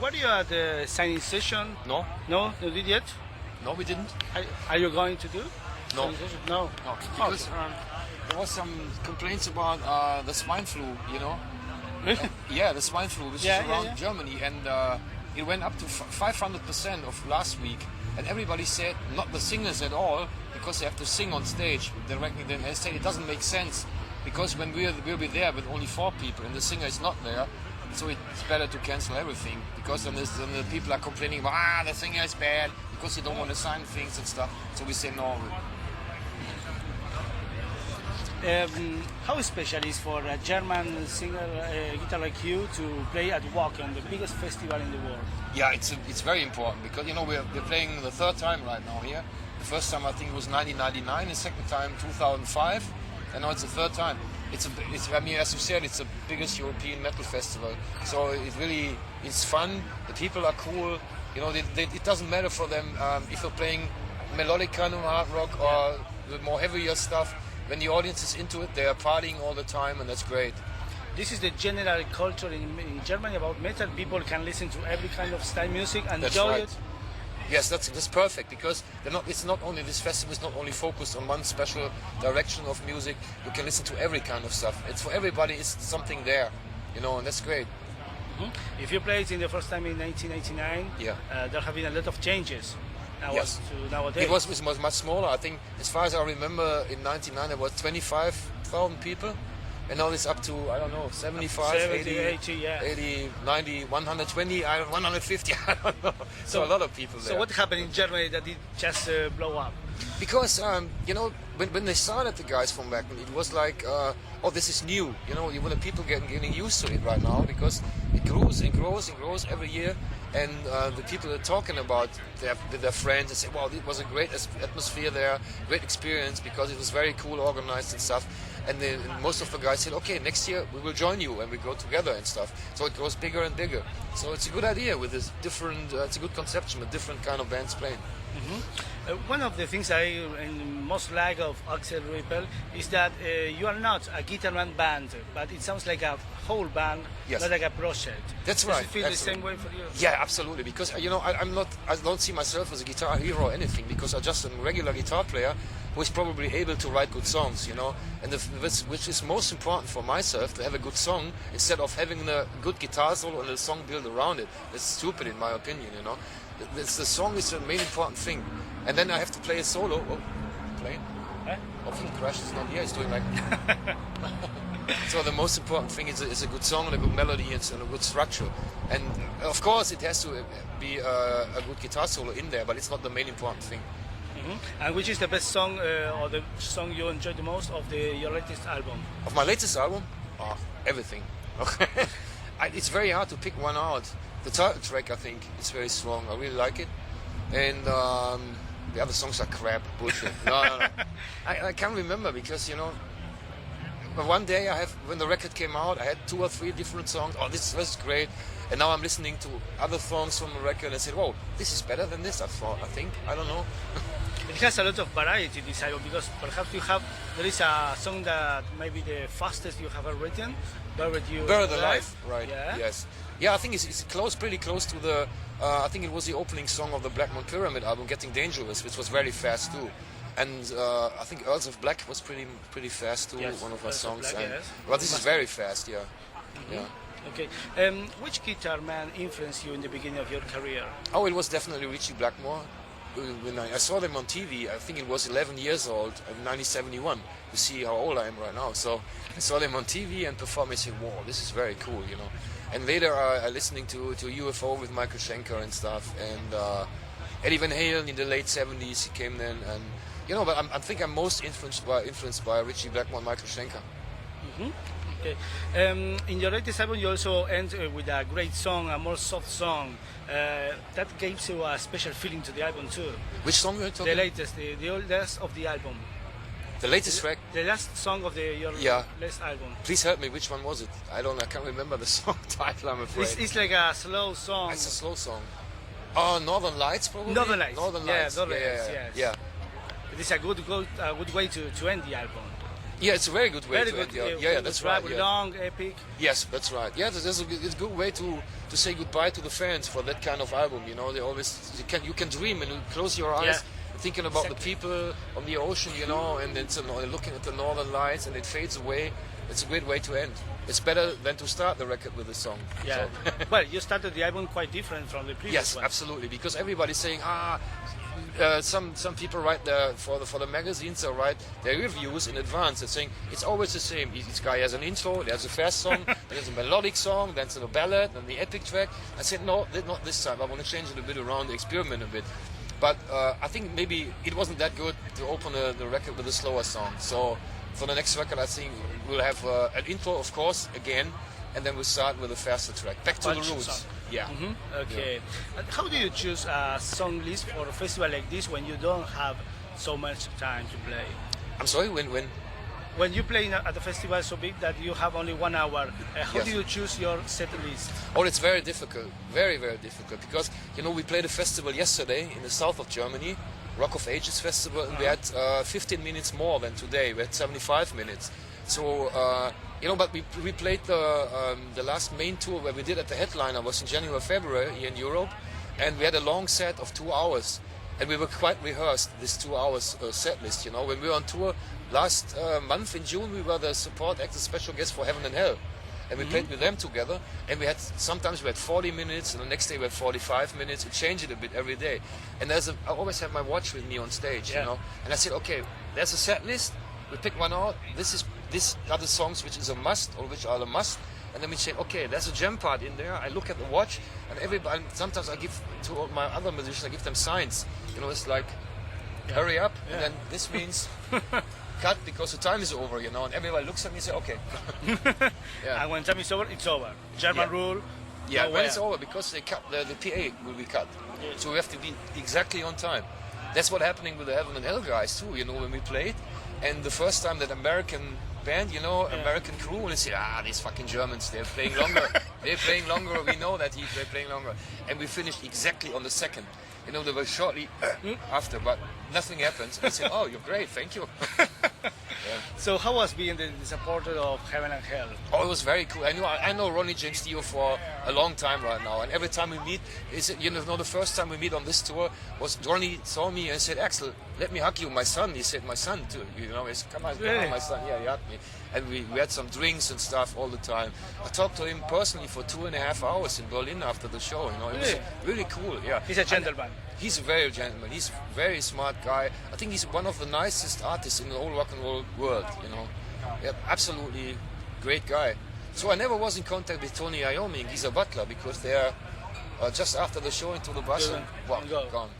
Were you at the signing session? No. No, you did yet? No, we didn't. Are you going to do? No. Signing session? No. No, because there was some complaints about the swine flu, you know. Yeah, the swine flu, which is around Germany, and it went up to 500% of last week. And everybody said, not the singers at all, because they have to sing on stage. They say it doesn't make sense, because when we'll be there with only 4 people, and the singer is not there, so it's better to cancel everything, because then the people are complaining about, the singer is bad, because they don't want to sign things and stuff. So we say no. How special is for a German singer, guitar like you, to play at Wacken, the biggest festival in the world? Yeah, it's very important, because we're playing the 3rd time right now here. The first time I think it was 1999, the second time 2005, and now it's the 3rd time. I mean, as you said, it's the biggest European metal festival. So it's fun. The people are cool. It doesn't matter for them if you're playing melodic kind of hard rock or the more heavier stuff. When the audience is into it, they are partying all the time, and that's great. This is the general culture in Germany about metal. People can listen to every kind of style music and enjoy it. Yes, that's perfect, because it's not only this festival is not only focused on one special direction of music. You can listen to every kind of stuff. It's for everybody. It's something there, and that's great. Mm-hmm. If you played in the first time in 1989, there have been a lot of changes. Yes. To nowadays. It was much smaller. I think, as far as I remember, in 99 there was 25,000 people. And now it's up to, I don't know, 75, 80, 80, 90, 120, 150, I don't know. So a lot of people there. So what happened in Germany that it just blow up? Because, when they started, the guys from Wacken, it was like, oh, this is new. The people getting used to it right now, because it grows and grows and grows every year. And the people are talking about with their friends and say, wow, it was a great atmosphere there, great experience, because it was very cool, organized and stuff. And then most of the guys said, okay, next year we will join you and we go together and stuff. So it grows bigger and bigger. So it's a good idea with this different, it's a good conception with different kind of bands playing. Mm-hmm. One of the things I most like of AXEL RUDI PELL is that you are not a guitar band, but it sounds like a whole band, not like a project. That's right. Does it feel the same way for you? Yeah, absolutely. Because I don't see myself as a guitar hero or anything, because I'm just a regular guitar player who is probably able to write good songs, and which is most important for myself, to have a good song instead of having a good guitar solo and a song built around it. That's stupid in my opinion, The song is the main important thing, and then I have to play a solo. Oh, plane? Hopefully Crash is not here. He's doing like. So the most important thing is a good song and a good melody and a good structure, and of course it has to be a good guitar solo in there, but it's not the main important thing. Mm-hmm. And which is the best song or the song you enjoy the most of your latest album? Of my latest album? Oh, everything. It's very hard to pick one out. The title track, I think, is very strong. I really like it. And the other songs are crap, bullshit. No. I can't remember, because, but one day when the record came out, I had 2 or 3 different songs. Oh, this was great. And now I'm listening to other songs from the record and I said, whoa, this is better than this, I think. I don't know. It has a lot of variety, this album, because perhaps there is a song that maybe the fastest you have ever written, Buried Alive, right? Yeah. Yes. Yeah, I think it's pretty close to the. I think it was the opening song of the Black Moon Pyramid album, Getting Dangerous, which was very fast too. And I think Earls of Black was pretty fast too. Yes, one of our songs. Black, yes. Well, this is very fast, yeah. Mm-hmm. Yeah. Okay. Which guitar man influenced you in the beginning of your career? Oh, it was definitely Richie Blackmore. When I saw them on TV, I think it was 11 years old, in 1971. You see how old I am right now. So I saw them on TV and perform. I said, "Wow, this is very cool," And later, I listening to UFO with Michael Schenker and stuff, and Eddie Van Halen in the late 70s. He came then, and But I think I'm most influenced by Richie Blackmore and Michael Schenker. Mm-hmm. Okay. In your latest album, you also end with a great song, a more soft song. That gives you a special feeling to the album too. Which song are you talking? The latest, the oldest of the album. The latest track? The last song of your last album. Please help me, which one was it? I can't remember the song title, I'm afraid. It's like a slow song. It's a slow song. Oh, Northern Lights probably? Northern Lights. Northern Lights. Yes. It is a good way to end the album. Yeah, it's a very good way Very to good. end. Yeah, that's right. Yeah. Long, epic. Yes, that's right. Yeah, it's a good way to say goodbye to the fans for that kind of album. You know, they always you can dream and you close your eyes, thinking about the people on the ocean. You know, and it's looking at the northern lights, and it fades away. It's a great way to end. It's better than to start the record with a song. Yeah. So. Well, you started the album quite different from the previous Yes, one. absolutely. Because everybody's saying, some people write for the magazines, they write their reviews in advance. They're saying it's always the same. This guy has an intro, there's a fast song, there's a melodic song, then there's a ballad, and the epic track. I said no, not this time. I want to change it a bit around, experiment a bit. But I think maybe it wasn't that good to open the record with a slower song. So for the next record, I think we'll have an intro, of course, again, and then we'll start with a faster track. Back to the roots. Song. Yeah. Okay. Yeah. And how do you choose a song list for a festival like this when you don't have so much time to play? I'm sorry, when? When you play at a festival so big that you have only 1 hour, how do you choose your set list? Oh, it's very difficult, very, very difficult, because, you know, we played a festival yesterday in the south of Germany, Rock of Ages Festival, and we had 15 minutes more than today. We had 75 minutes. So, you know, but we played the last main tour where we did at the headliner was in January, February here in Europe, and we had a long set of 2 hours. And we were quite rehearsed, this 2 hours set list, you know. When we were on tour last month in June, we were the support act, the special guest for Heaven and Hell. And we played with them together, and sometimes we had 40 minutes, and the next day we had 45 minutes. We changed it a bit every day. And I always have my watch with me on stage, you know. And I said, okay, there's a set list. We pick one out. These are the songs which is a must, or which are a must. And then we say, okay, there's a jam part in there. I look at the watch, and sometimes I give to all my other musicians, I give them signs. You know, it's like, hurry up, and then this means cut because the time is over, you know. And everybody looks at me and say, okay. And when time is over, it's over. German rule. Yeah, when it's over, because they cut the PA will be cut. So we have to be exactly on time. That's what happening with the Heaven and Hell guys too, you know, when we played. And the first time that American band, you know, American crew, and they say, these fucking Germans, they're playing longer. They're playing longer, we know that they're playing longer. And we finished exactly on the second. You know, they were shortly after, but nothing happened. I said, oh, you're great, thank you. So how was being the supporter of Heaven and Hell? Oh, it was very cool. I know Ronnie James Dio for a long time right now, and every time we meet, you know, the first time we meet on this tour was Ronnie saw me and said, Axel, let me hug you, my son. He said, my son too. You know, he said, come on, my son. Yeah, he hugged me. And we had some drinks and stuff all the time. I talked to him personally for 2.5 hours in Berlin after the show. You know, it was really cool. Yeah, he's a gentleman. He's a very gentleman. He's a very smart guy. I think he's one of the nicest artists in the whole rock and roll world. You know, yeah, absolutely great guy. So I never was in contact with Tony Iommi and Geezer Butler because they are just after the show into the bus and gone.